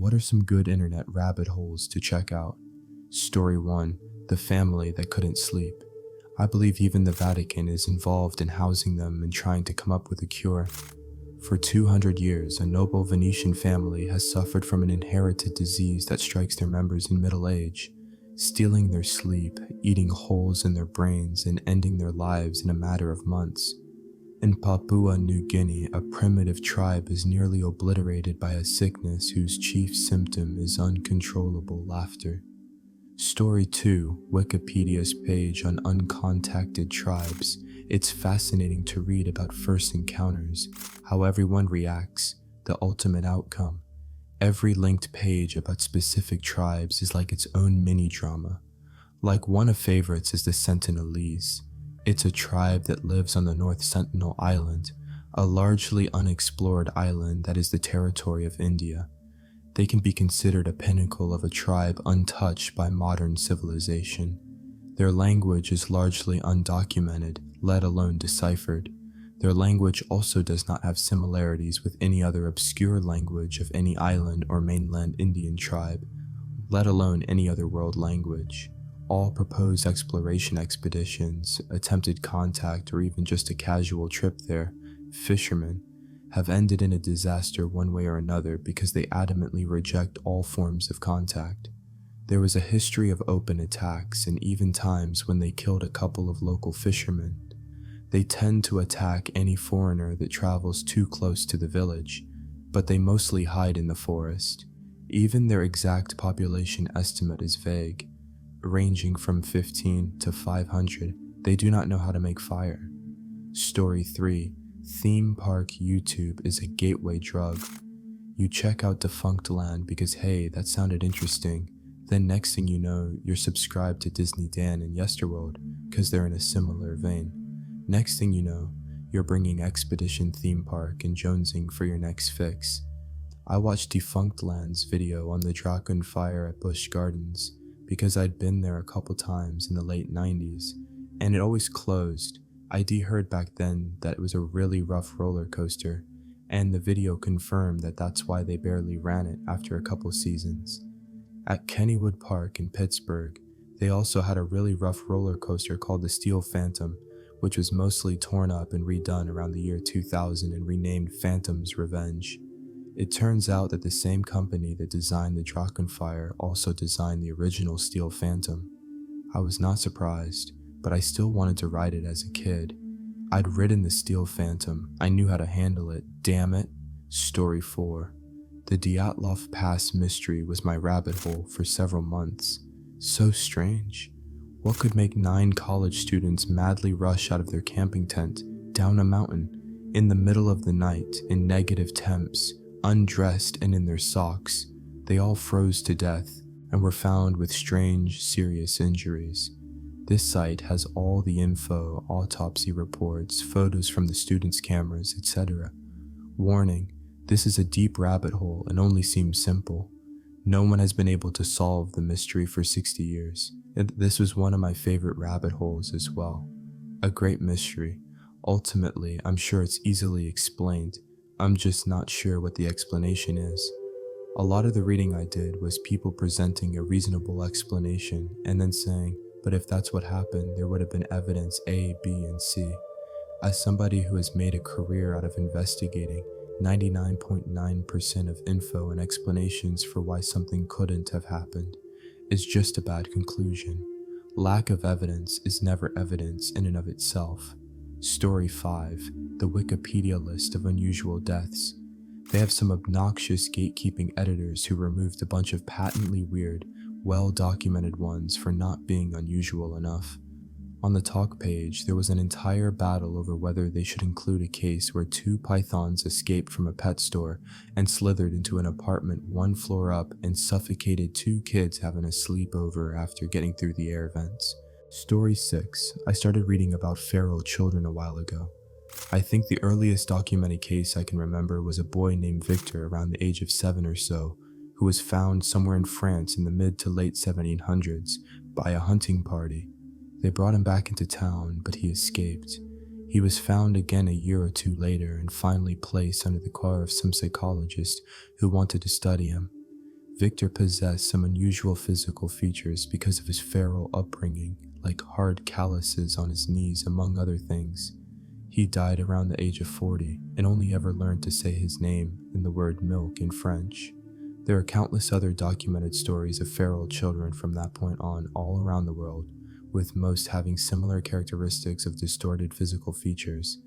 what are some good internet rabbit holes to check out? Story 1. The family that couldn't sleep. I believe even the Vatican is involved in housing them and trying to come up with a cure. For 200 years, a noble Venetian family has suffered from an inherited disease that strikes their members in middle age, stealing their sleep, eating holes in their brains, and ending their lives in a matter of months. In Papua New Guinea, a primitive tribe is nearly obliterated by a sickness whose chief symptom is uncontrollable laughter. Story 2, Wikipedia's page on uncontacted tribes. It's fascinating to read about first encounters, how everyone reacts, the ultimate outcome. Every linked page about specific tribes is like its own mini-drama. Like one of favorites is the Sentinelese. It's a tribe that lives on the North Sentinel Island, a largely unexplored island that is the territory of India. They can be considered a pinnacle of a tribe untouched by modern civilization. Their language is largely undocumented, let alone deciphered. Their language also does not have similarities with any other obscure language of any island or mainland Indian tribe, let alone any other world language. All proposed exploration expeditions, attempted contact, or even just a casual trip there, fishermen, have ended in a disaster one way or another because they adamantly reject all forms of contact. There was a history of open attacks and even times when they killed a couple of local fishermen. They tend to attack any foreigner that travels too close to the village, but they mostly hide in the forest. Even their exact population estimate is vague, ranging from 15 to 500. They do not know how to make fire. Story 3. Theme park YouTube is a gateway drug. You check out Defunct Land because hey, that sounded interesting. Then next thing you know, you're subscribed to Disney Dan and Yesterworld because they're in a similar vein. Next thing you know, you're bringing Expedition Theme Park and jonesing for your next fix. I watched Defunct Land's video on the Draken Fire at Busch Gardens because I'd been there a couple times in the late 90s, and it always closed. ID heard back then that it was a really rough roller coaster, and the video confirmed that that's why they barely ran it after a couple seasons. At Kennywood Park in Pittsburgh, they also had a really rough roller coaster called the Steel Phantom, which was mostly torn up and redone around the year 2000 and renamed Phantom's Revenge. It turns out that the same company that designed the Drachenfire also designed the original Steel Phantom. I was not surprised, but I still wanted to ride it as a kid. I'd ridden the Steel Phantom, I knew how to handle it, damn it. Story 4. The Dyatlov Pass mystery was my rabbit hole for several months. So strange. What could make 9 college students madly rush out of their camping tent, down a mountain, in the middle of the night, in negative temps, undressed and in their socks? They all froze to death and were found with strange, serious injuries. This site has all the info, autopsy reports, photos from the students' cameras, etc. Warning, this is a deep rabbit hole and only seems simple. No one has been able to solve the mystery for 60 years. This was one of my favorite rabbit holes as well. A great mystery. Ultimately, I'm sure it's easily explained. I'm just not sure what the explanation is. A lot of the reading I did was people presenting a reasonable explanation and then saying, but if that's what happened, there would have been evidence A, B, and C. As somebody who has made a career out of investigating, 99.9% of info and explanations for why something couldn't have happened is just a bad conclusion. Lack of evidence is never evidence in and of itself. Story 5. The Wikipedia list of unusual deaths. They have some obnoxious gatekeeping editors who removed a bunch of patently weird, well-documented ones for not being unusual enough. On the talk page, there was an entire battle over whether they should include a case where 2 pythons escaped from a pet store and slithered into an apartment 1 floor up and suffocated 2 kids having a sleepover after getting through the air vents. Story 6. I started reading about feral children a while ago. I think the earliest documented case I can remember was a boy named Victor around the age of 7 or so, who was found somewhere in France in the mid to late 1700s by a hunting party. They brought him back into town, but he escaped. He was found again a year or 2 later and finally placed under the care of some psychologist who wanted to study him. Victor possessed some unusual physical features because of his feral upbringing, like hard calluses on his knees, among other things. He died around the age of 40 and only ever learned to say his name and the word milk in French. There are countless other documented stories of feral children from that point on all around the world, with most having similar characteristics of distorted physical features,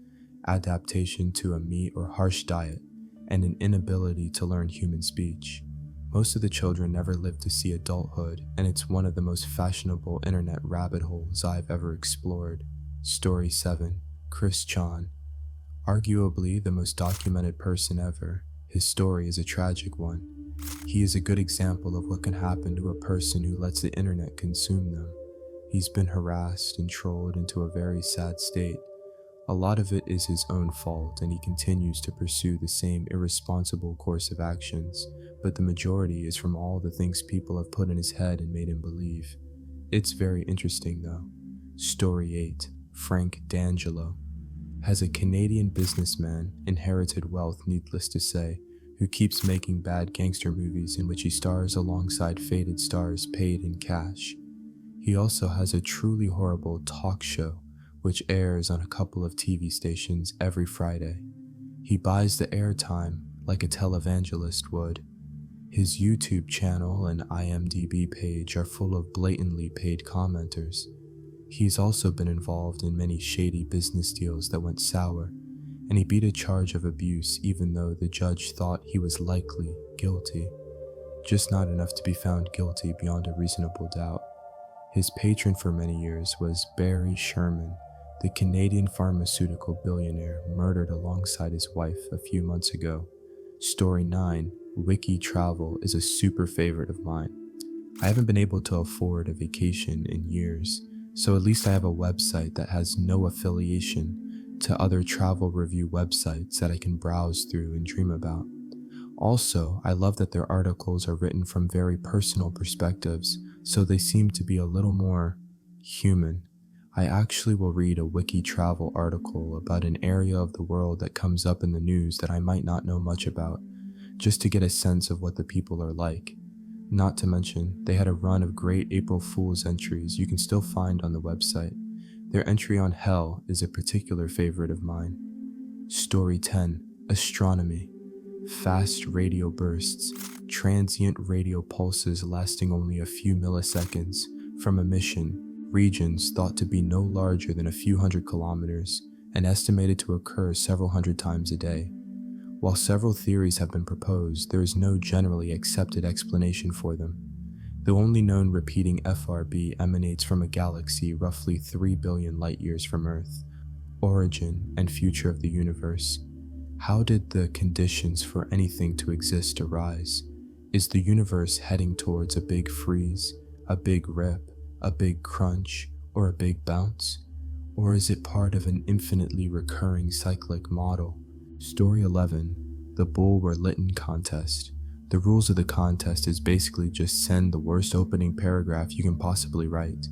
adaptation to a meat or harsh diet, and an inability to learn human speech. Most of the children never lived to see adulthood, and it's one of the most fashionable internet rabbit holes I've ever explored. Story 7. Chris Chan. Arguably the most documented person ever, his story is a tragic one. He is a good example of what can happen to a person who lets the internet consume them. He's been harassed and trolled into a very sad state. A lot of it is his own fault, and he continues to pursue the same irresponsible course of actions, but the majority is from all the things people have put in his head and made him believe. It's very interesting though. Story 8. Frank D'Angelo. Has a Canadian businessman, inherited wealth needless to say, who keeps making bad gangster movies in which he stars alongside faded stars paid in cash. He also has a truly horrible talk show which airs on a couple of TV stations every Friday. He buys the airtime like a televangelist would. His YouTube channel and IMDb page are full of blatantly paid commenters. He's also been involved in many shady business deals that went sour, and he beat a charge of abuse even though the judge thought he was likely guilty, just not enough to be found guilty beyond a reasonable doubt. His patron for many years was Barry Sherman, the Canadian pharmaceutical billionaire murdered alongside his wife a few months ago. Story 9. WikiTravel is a super favorite of mine. I haven't been able to afford a vacation in years, so at least I have a website that has no affiliation to other travel review websites that I can browse through and dream about. Also, I love that their articles are written from very personal perspectives, so they seem to be a little more human. I actually will read a WikiTravel article about an area of the world that comes up in the news that I might not know much about, just to get a sense of what the people are like. Not to mention, they had a run of great April Fool's entries you can still find on the website. Their entry on hell is a particular favorite of mine. Story 10. Astronomy. Fast radio bursts, transient radio pulses lasting only a few milliseconds from a mission, regions thought to be no larger than a few hundred kilometers and estimated to occur several hundred times a day. While several theories have been proposed, there is no generally accepted explanation for them. The only known repeating FRB emanates from a galaxy roughly 3 billion light-years from Earth. Origin and future of the universe. How did the conditions for anything to exist arise? Is the universe heading towards a big freeze, a big rip, a big crunch, or a big bounce? Or is it part of an infinitely recurring cyclic model? Story 11. The Bulwer-Lytton Contest. The rules of the contest is basically just send the worst opening paragraph you can possibly write.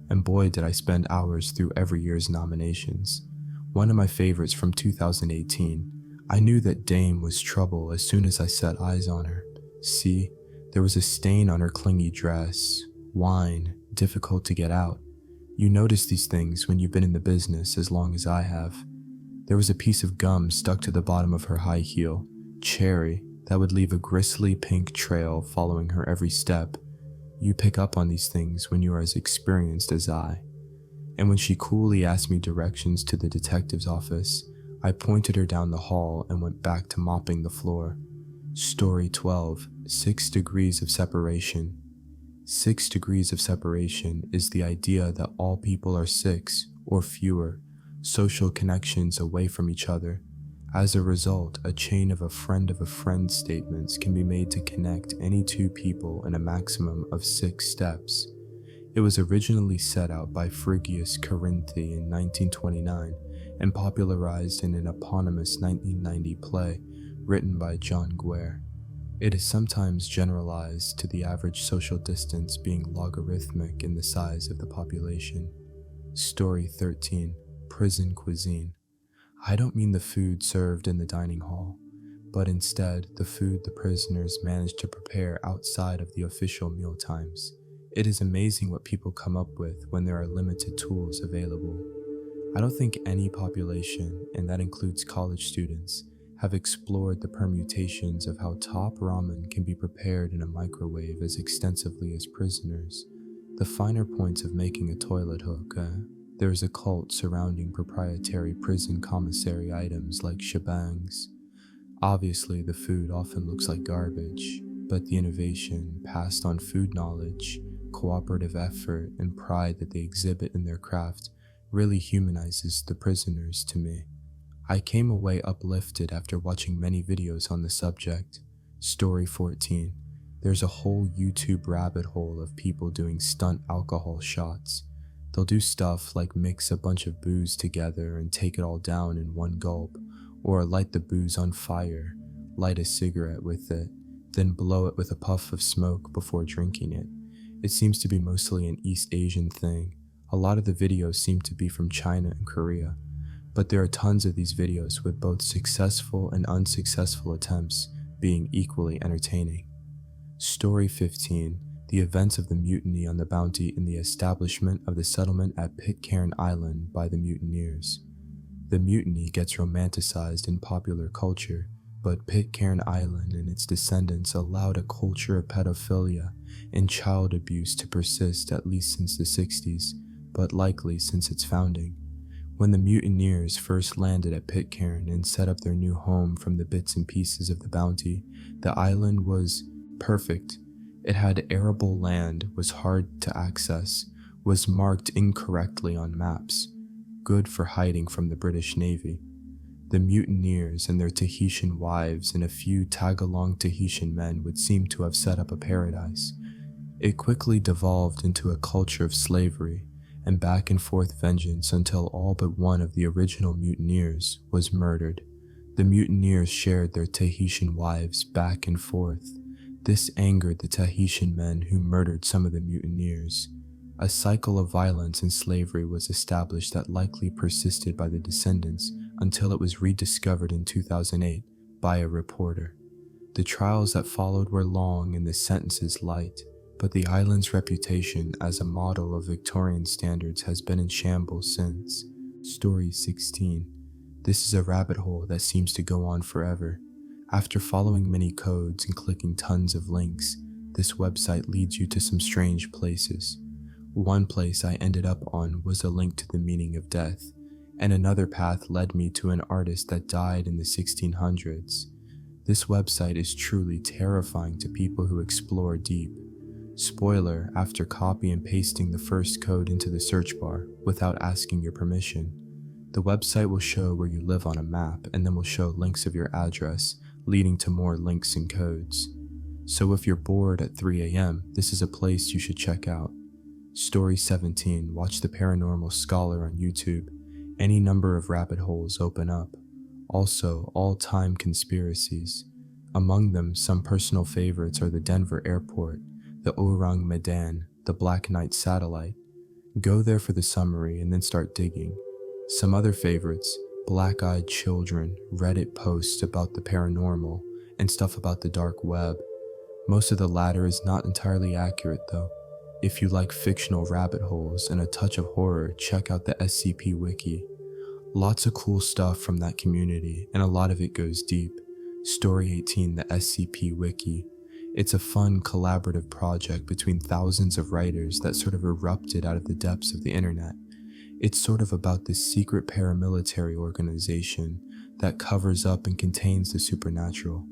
And boy did I spend hours through every year's nominations. One of my favorites from 2018. I knew that Dame was trouble as soon as I set eyes on her. See, there was a stain on her clingy dress. Wine, difficult to get out. You notice these things when you've been in the business as long as I have. There was a piece of gum stuck to the bottom of her high heel, cherry, that would leave a gristly pink trail following her every step. You pick up on these things when you are as experienced as I. And when she coolly asked me directions to the detective's office, I pointed her down the hall and went back to mopping the floor. Story 12. 6 degrees of separation. 6 degrees of separation is the idea that all people are 6, or fewer, social connections away from each other. As a result, a chain of a friend statements can be made to connect any two people in a maximum of 6 steps. It was originally set out by Frigius Corinthi in 1929 and popularized in an eponymous 1990 play written by John Guare. It is sometimes generalized to the average social distance being logarithmic in the size of the population. Story 13. Prison cuisine. I don't mean the food served in the dining hall, but instead the food the prisoners managed to prepare outside of the official meal times. It is amazing what people come up with when there are limited tools available. I don't think any population, and that includes college students, have explored the permutations of how top ramen can be prepared in a microwave as extensively as prisoners. The finer points of making a toilet hook. There is a cult surrounding proprietary prison commissary items like shebangs. Obviously, the food often looks like garbage, but the innovation, passed on food knowledge, cooperative effort, and pride that they exhibit in their craft really humanizes the prisoners to me. I came away uplifted after watching many videos on the subject. Story 14. There's a whole YouTube rabbit hole of people doing stunt alcohol shots. They'll do stuff like mix a bunch of booze together and take it all down in one gulp, or light the booze on fire, light a cigarette with it, then blow it with a puff of smoke before drinking it. It seems to be mostly an East Asian thing. A lot of the videos seem to be from China and Korea, but there are tons of these videos with both successful and unsuccessful attempts being equally entertaining. Story 15. The events of the mutiny on the Bounty and the establishment of the settlement at Pitcairn Island by the mutineers. The mutiny gets romanticized in popular culture, but Pitcairn Island and its descendants allowed a culture of pedophilia and child abuse to persist at least since the 60s, but likely since its founding. When the mutineers first landed at Pitcairn and set up their new home from the bits and pieces of the Bounty, the island was perfect. It had arable land, was hard to access, was marked incorrectly on maps, good for hiding from the British Navy. The mutineers and their Tahitian wives and a few tag-along Tahitian men would seem to have set up a paradise. It quickly devolved into a culture of slavery and back and forth vengeance until all but one of the original mutineers was murdered. The mutineers shared their Tahitian wives back and forth. This angered the Tahitian men who murdered some of the mutineers. A cycle of violence and slavery was established that likely persisted by the descendants until it was rediscovered in 2008 by a reporter. The trials that followed were long and the sentences light, but the island's reputation as a model of Victorian standards has been in shambles since. Story 16. This is a rabbit hole that seems to go on forever. After following many codes and clicking tons of links, this website leads you to some strange places. One place I ended up on was a link to the meaning of death, and another path led me to an artist that died in the 1600s. This website is truly terrifying to people who explore deep. Spoiler, after copy and pasting the first code into the search bar without asking your permission, the website will show where you live on a map and then will show links of your address, leading to more links and codes. So if you're bored at 3 a.m., this is a place you should check out. Story 17. Watch the Paranormal Scholar on YouTube. Any number of rabbit holes open up. Also, all-time conspiracies. Among them, some personal favorites are the Denver Airport, the Orang Medan, the Black Knight Satellite. Go there for the summary and then start digging. Some other favorites: black-eyed children, Reddit posts about the paranormal, and stuff about the dark web. Most of the latter is not entirely accurate though. If you like fictional rabbit holes and a touch of horror, check out the SCP Wiki. Lots of cool stuff from that community, and a lot of it goes deep. Story 18, the SCP Wiki. It's a fun, collaborative project between thousands of writers that sort of erupted out of the depths of the internet. It's sort of about this secret paramilitary organization that covers up and contains the supernatural.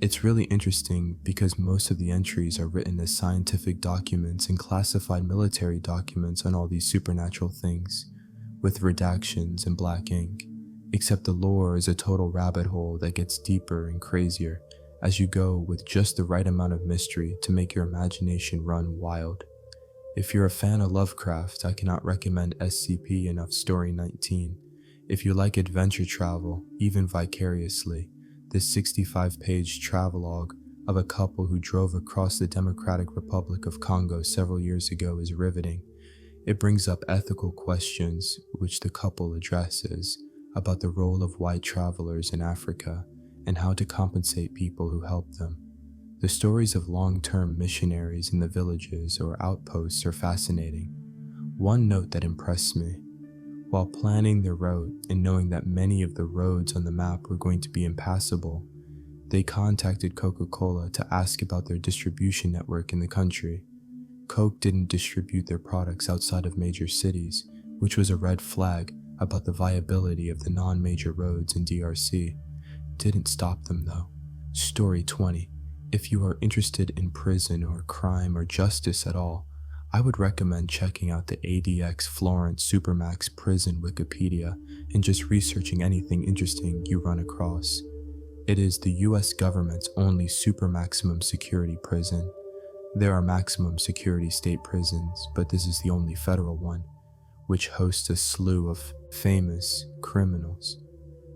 It's really interesting because most of the entries are written as scientific documents and classified military documents on all these supernatural things, with redactions and black ink, except the lore is a total rabbit hole that gets deeper and crazier as you go, with just the right amount of mystery to make your imagination run wild. If you're a fan of Lovecraft, I cannot recommend SCP enough. Story 19. If you like adventure travel, even vicariously, this 65-page travelogue of a couple who drove across the Democratic Republic of Congo several years ago is riveting. It brings up ethical questions which the couple addresses about the role of white travelers in Africa and how to compensate people who help them. The stories of long-term missionaries in the villages or outposts are fascinating. One note that impressed me: while planning their route and knowing that many of the roads on the map were going to be impassable, they contacted Coca-Cola to ask about their distribution network in the country. Coke didn't distribute their products outside of major cities, which was a red flag about the viability of the non-major roads in DRC. Didn't stop them though. Story 20. If you are interested in prison or crime or justice at all, I would recommend checking out the ADX Florence Supermax prison Wikipedia and just researching anything interesting you run across. It is the US government's only super maximum security prison. There are maximum security state prisons, but this is the only federal one, which hosts a slew of famous criminals.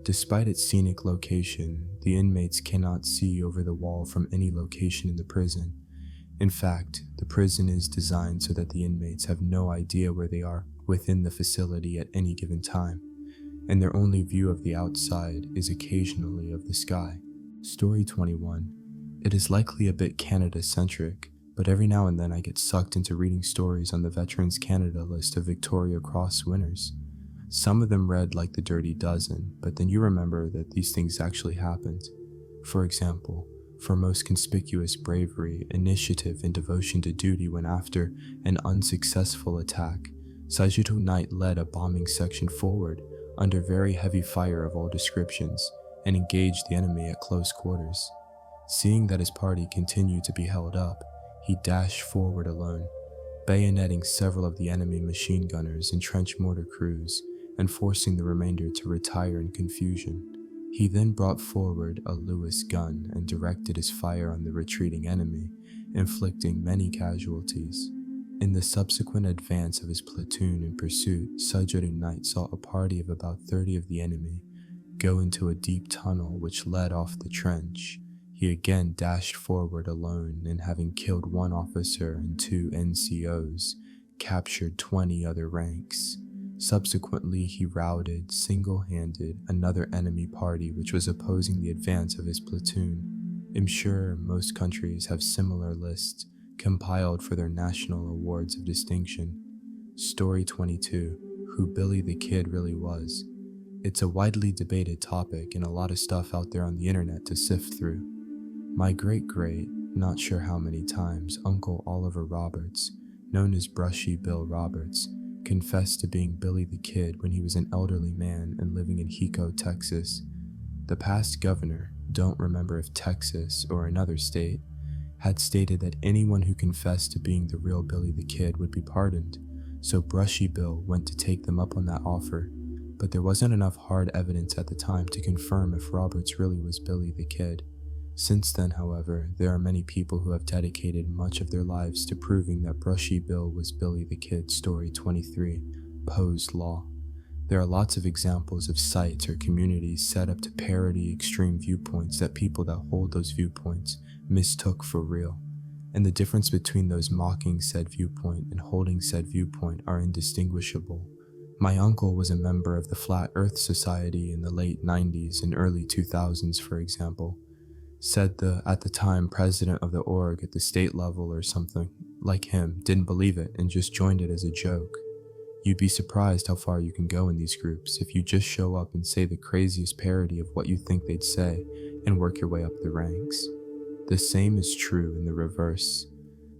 Despite its scenic location, the inmates cannot see over the wall from any location in the prison. In fact, the prison is designed so that the inmates have no idea where they are within the facility at any given time, and their only view of the outside is occasionally of the sky. Story 21. It is likely a bit Canada-centric, but every now and then I get sucked into reading stories on the Veterans Canada list of Victoria Cross winners. Some of them read like the Dirty Dozen, but then you remember that these things actually happened. For example, for most conspicuous bravery, initiative, and devotion to duty when after an unsuccessful attack, Sajuto Knight led a bombing section forward under very heavy fire of all descriptions and engaged the enemy at close quarters. Seeing that his party continued to be held up, he dashed forward alone, bayoneting several of the enemy machine gunners and trench mortar crews and forcing the remainder to retire in confusion. He then brought forward a Lewis gun and directed his fire on the retreating enemy, inflicting many casualties. In the subsequent advance of his platoon in pursuit, Sajuto Knight saw a party of about 30 of the enemy go into a deep tunnel which led off the trench. He again dashed forward alone and, having killed one officer and 2 NCOs, captured 20 other ranks. Subsequently, he routed, single-handed, another enemy party which was opposing the advance of his platoon. I'm sure most countries have similar lists compiled for their national awards of distinction. Story 22. Who Billy the Kid really was. It's a widely debated topic and a lot of stuff out there on the internet to sift through. My great-great, not sure how many times, Uncle Oliver Roberts, known as Brushy Bill Roberts, confessed to being Billy the Kid when he was an elderly man and living in Hiko, Texas. The past governor, don't remember if Texas or another state, had stated that anyone who confessed to being the real Billy the Kid would be pardoned, so Brushy Bill went to take them up on that offer, but there wasn't enough hard evidence at the time to confirm if Roberts really was Billy the Kid. Since then, however, there are many people who have dedicated much of their lives to proving that Brushy Bill was Billy the Kid. Story 23. Poe's Law. There are lots of examples of sites or communities set up to parody extreme viewpoints that people that hold those viewpoints mistook for real, and the difference between those mocking said viewpoint and holding said viewpoint are indistinguishable. My uncle was a member of the Flat Earth Society in the late 90s and early 2000s, for example. Said the, at the time, president of the org at the state level or something, like him, didn't believe it and just joined it as a joke. You'd be surprised how far you can go in these groups if you just show up and say the craziest parody of what you think they'd say and work your way up the ranks. The same is true in the reverse.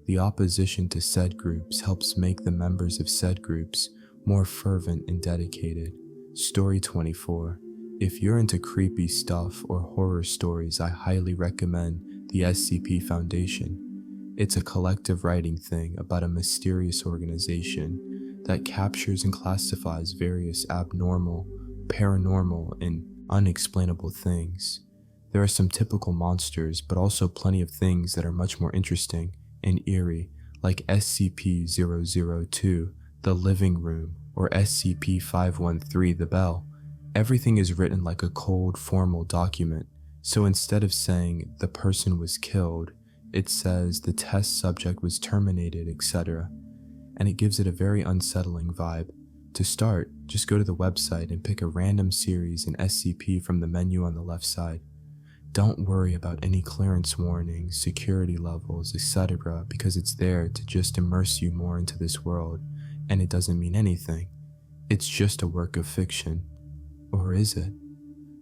The opposition to said groups helps make the members of said groups more fervent and dedicated. Story 24. If you're into creepy stuff or horror stories, I highly recommend the SCP Foundation. It's a collective writing thing about a mysterious organization that captures and classifies various abnormal, paranormal, and unexplainable things. There are some typical monsters, but also plenty of things that are much more interesting and eerie, like SCP-002, The Living Room, or SCP-513, The Bell. Everything is written like a cold, formal document, so instead of saying the person was killed, it says the test subject was terminated, etc. And it gives it a very unsettling vibe. To start, just go to the website and pick a random series in SCP from the menu on the left side. Don't worry about any clearance warnings, security levels, etc., because it's there to just immerse you more into this world, and it doesn't mean anything. It's just a work of fiction. Or is it?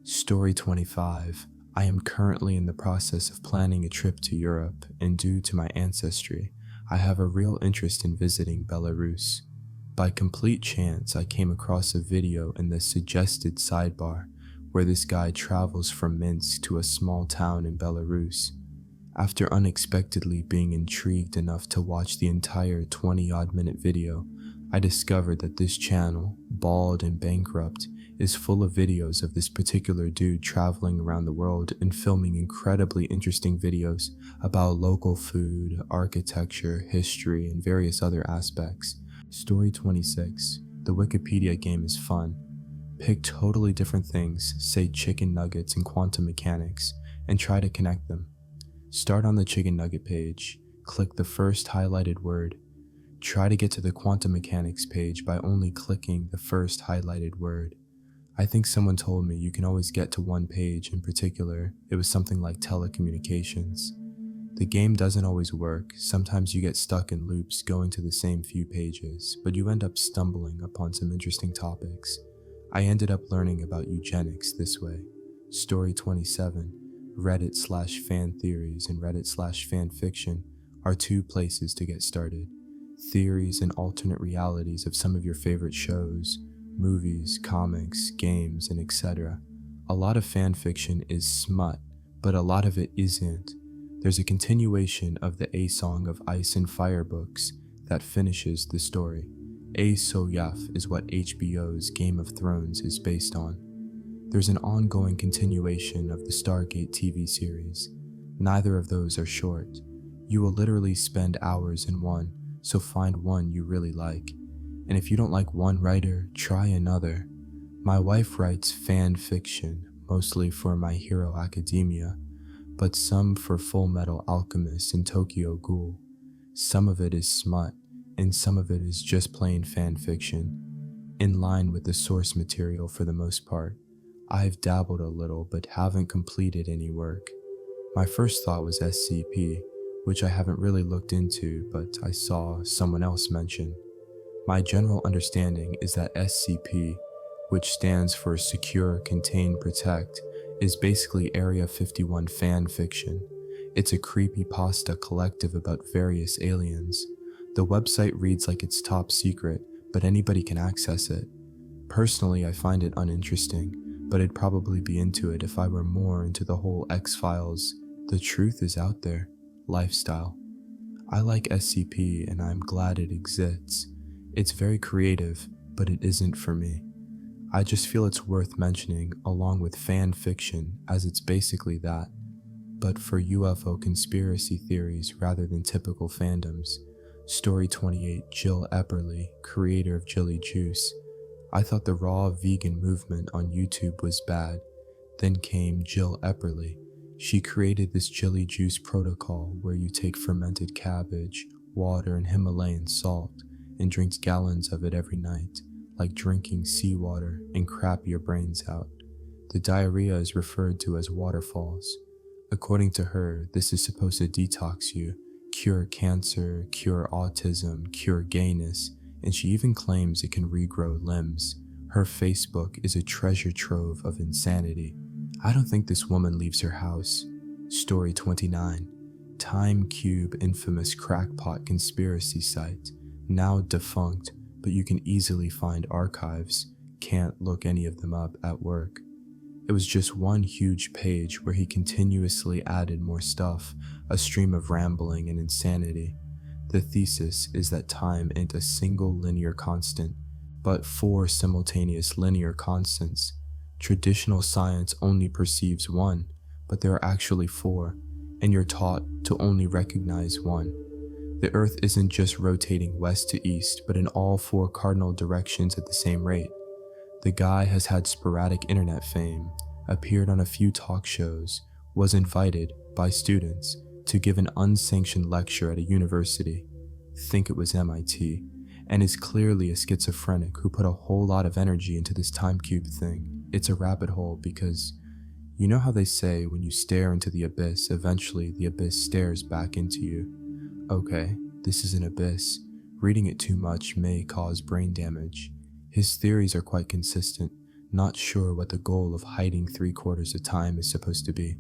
Story 25. I am currently in the process of planning a trip to Europe, and due to my ancestry, I have a real interest in visiting Belarus. By complete chance, I came across a video in the suggested sidebar where this guy travels from Minsk to a small town in Belarus. After unexpectedly being intrigued enough to watch the entire 20-odd minute video, I discovered that this channel, Bald and Bankrupt, is full of videos of this particular dude traveling around the world and filming incredibly interesting videos about local food, architecture, history, and various other aspects. Story 26. The Wikipedia game is fun. Pick totally different things, say chicken nuggets and quantum mechanics, and try to connect them. Start on the chicken nugget page, click the first highlighted word. Try to get to the quantum mechanics page by only clicking the first highlighted word. I think someone told me you can always get to one page in particular. It was something like telecommunications. The game doesn't always work. Sometimes you get stuck in loops going to the same few pages, but you end up stumbling upon some interesting topics. I ended up learning about eugenics this way. Story 27. Reddit/fan theories and Reddit/fanfiction are two places to get started. Theories and alternate realities of some of your favorite shows, movies, comics, games, and etc. A lot of fan fiction is smut, but a lot of it isn't. There's a continuation of the A Song of Ice and Fire books that finishes the story. A Soyaf is what HBO's Game of Thrones is based on. There's an ongoing continuation of the Stargate TV series. Neither of those are short. You will literally spend hours in one, so find one you really like. And if you don't like one writer, try another. My wife writes fan fiction, mostly for My Hero Academia, but some for Full Metal Alchemist and Tokyo Ghoul. Some of it is smut, and some of it is just plain fan fiction, in line with the source material for the most part. I've dabbled a little, but haven't completed any work. My first thought was SCP, which I haven't really looked into, but I saw someone else mention. My general understanding is that SCP, which stands for Secure, Contain, Protect, is basically Area 51 fan fiction. It's a creepypasta collective about various aliens. The website reads like it's top secret, but anybody can access it. Personally, I find it uninteresting, but I'd probably be into it if I were more into the whole X-Files, the truth is out there, lifestyle. I like SCP and I'm glad it exists. It's very creative, but it isn't for me. I just feel it's worth mentioning along with fan fiction, as it's basically that, but for UFO conspiracy theories rather than typical fandoms. Story 28. Jill Eperly, creator of Jilly Juice. I thought the raw vegan movement on YouTube was bad. Then came Jill Eperly. She created this Jilly Juice protocol where you take fermented cabbage, water, and Himalayan salt and drinks gallons of it every night, like drinking seawater, and crap your brains out. The diarrhea is referred to as waterfalls. According to her, this is supposed to detox you, cure cancer, cure autism, cure gayness, and she even claims it can regrow limbs. Her Facebook is a treasure trove of insanity. I don't think this woman leaves her house. Story 29. Time Cube infamous crackpot conspiracy site, now defunct, but you can easily find archives. Can't look any of them up at work. It was just one huge page where he continuously added more stuff, a stream of rambling and insanity. The thesis is that time ain't a single linear constant, but 4 simultaneous linear constants. Traditional science only perceives one, but there are actually 4, and you're taught to only recognize one. The Earth isn't just rotating west to east, but in all 4 cardinal directions at the same rate. The guy has had sporadic internet fame, appeared on a few talk shows, was invited by students to give an unsanctioned lecture at a university, think it was MIT, and is clearly a schizophrenic who put a whole lot of energy into this time cube thing. It's a rabbit hole because You know how they say when you stare into the abyss, eventually the abyss stares back into you? Okay, this is an abyss. Reading it too much may cause brain damage. His theories are quite consistent, not sure what the goal of hiding 3/4 of time is supposed to be,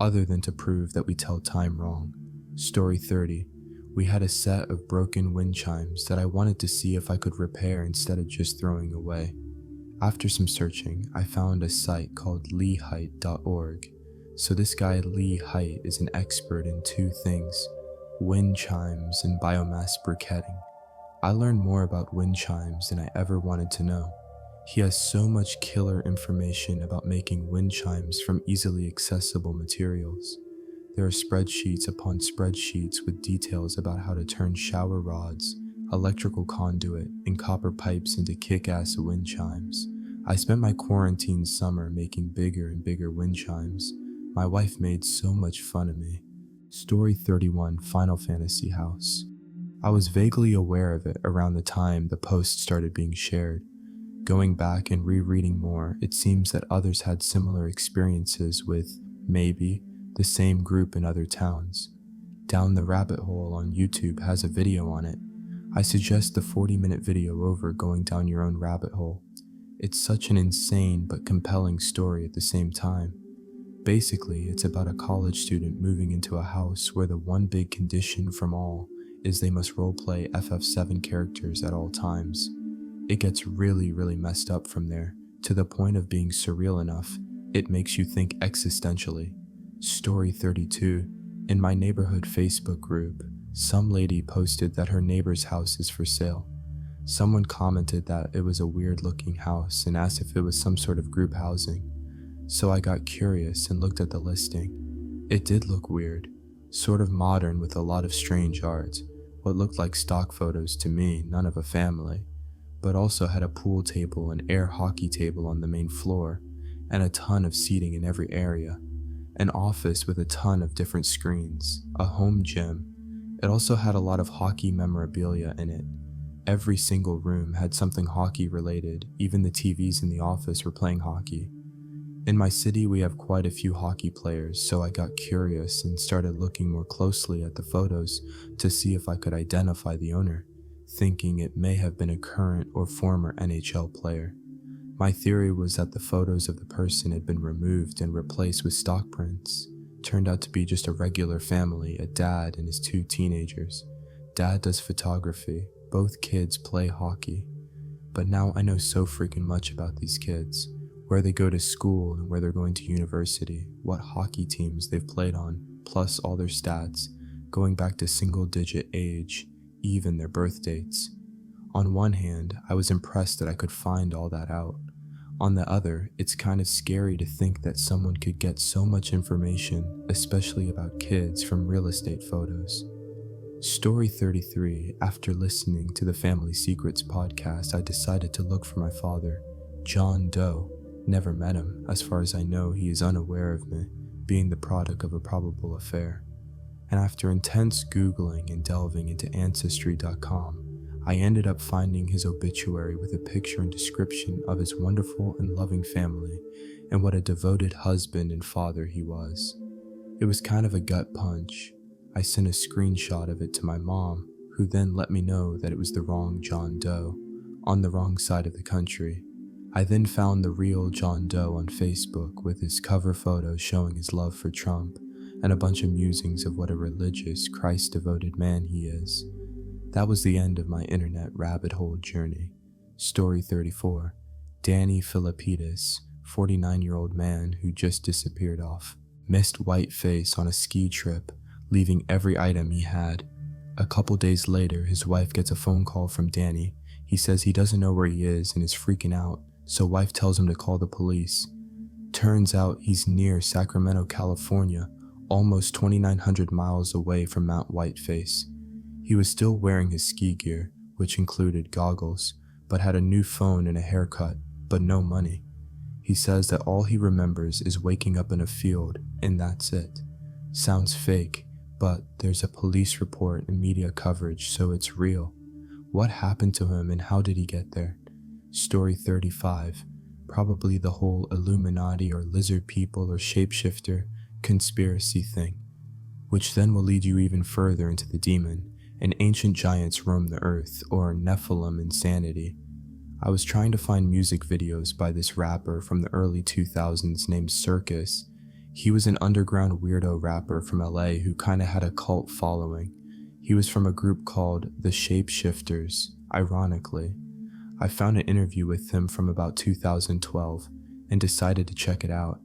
other than to prove that we tell time wrong. Story 30. We had a set of broken wind chimes that I wanted to see if I could repair instead of just throwing away. After some searching, I found a site called leeheight.org. So this guy Lee Height is an expert in two things: wind chimes and biomass briquetting. I learned more about wind chimes than I ever wanted to know. He has so much killer information about making wind chimes from easily accessible materials. There are spreadsheets upon spreadsheets with details about how to turn shower rods, electrical conduit, and copper pipes into kick-ass wind chimes. I spent my quarantine summer making bigger and bigger wind chimes. My wife made so much fun of me. Story 31, Final Fantasy House. I was vaguely aware of it around the time the post started being shared. Going back and rereading more, it seems that others had similar experiences with, maybe, the same group in other towns. Down the Rabbit Hole on YouTube has a video on it. I suggest the 40-minute video over going down your own rabbit hole. It's such an insane but compelling story at the same time. Basically, it's about a college student moving into a house where the one big condition from all is they must roleplay FF7 characters at all times. It gets really messed up from there, to the point of being surreal enough, it makes you think existentially. Story 32. In my neighborhood Facebook group, some lady posted that her neighbor's house is for sale. Someone commented that it was a weird looking house and asked if it was some sort of group housing. So I got curious and looked at the listing. It did look weird, sort of modern with a lot of strange art, what looked like stock photos to me, none of a family, but also had a pool table and air hockey table on the main floor, and a ton of seating in every area. An office with a ton of different screens, a home gym. It also had a lot of hockey memorabilia in it. Every single room had something hockey related, even the TVs in the office were playing hockey. In my city we have quite a few hockey players, so I got curious and started looking more closely at the photos to see if I could identify the owner, thinking it may have been a current or former NHL player. My theory was that the photos of the person had been removed and replaced with stock prints. Turned out to be just a regular family, a dad and his two teenagers. Dad does photography, both kids play hockey. But now I know so freaking much about these kids, where they go to school and where they're going to university, what hockey teams they've played on, plus all their stats, going back to single-digit age, even their birth dates. On one hand, I was impressed that I could find all that out. On the other, it's kind of scary to think that someone could get so much information, especially about kids, from real estate photos. Story 33. After listening to the Family Secrets podcast, I decided to look for my father, John Doe. Never met him. As far as I know, he is unaware of me, being the product of a probable affair. And after intense Googling and delving into Ancestry.com, I ended up finding his obituary with a picture and description of his wonderful and loving family and what a devoted husband and father he was. It was kind of a gut punch. I sent a screenshot of it to my mom, who then let me know that it was the wrong John Doe, on the wrong side of the country. I then found the real John Doe on Facebook with his cover photo showing his love for Trump and a bunch of musings of what a religious, Christ-devoted man he is. That was the end of my internet rabbit hole journey. Story 34. Danny Filippidis, 49-year-old man who just disappeared off. Missed white face on a ski trip, leaving every item he had. A couple days later, his wife gets a phone call from Danny. He says he doesn't know where he is and is freaking out, so wife tells him to call the police. Turns out he's near Sacramento, California, almost 2,900 miles away from Mount Whiteface. He was still wearing his ski gear, which included goggles, but had a new phone and a haircut, but no money. He says that all he remembers is waking up in a field, and that's it. Sounds fake, but there's a police report and media coverage, so it's real. What happened to him and how did he get there? Story 35. Probably the whole Illuminati or lizard people or shapeshifter conspiracy thing, which then will lead you even further into the demon, and ancient giants roam the earth, or Nephilim insanity. I was trying to find music videos by this rapper from the early 2000s named Circus. He was an underground weirdo rapper from LA who kinda had a cult following. He was from a group called the Shapeshifters, ironically. I found an interview with him from about 2012 and decided to check it out,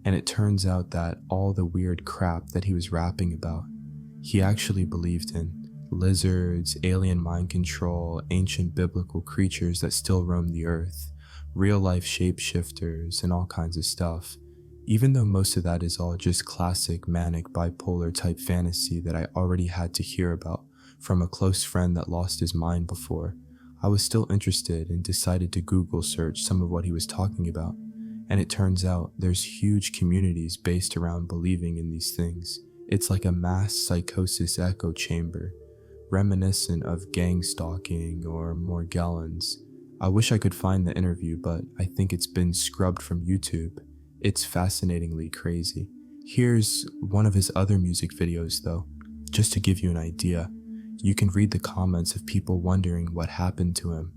and it turns out that all the weird crap that he was rapping about, he actually believed in. Lizards, alien mind control, ancient biblical creatures that still roam the earth, real-life shapeshifters, and all kinds of stuff. Even though most of that is all just classic manic bipolar type fantasy that I already had to hear about from a close friend that lost his mind before, I was still interested and decided to Google search some of what he was talking about, and it turns out there's huge communities based around believing in these things. It's like a mass psychosis echo chamber, reminiscent of gang stalking or Morgellons. I wish I could find the interview, but I think it's been scrubbed from YouTube. It's fascinatingly crazy. Here's one of his other music videos though, just to give you an idea. You can read the comments of people wondering what happened to him.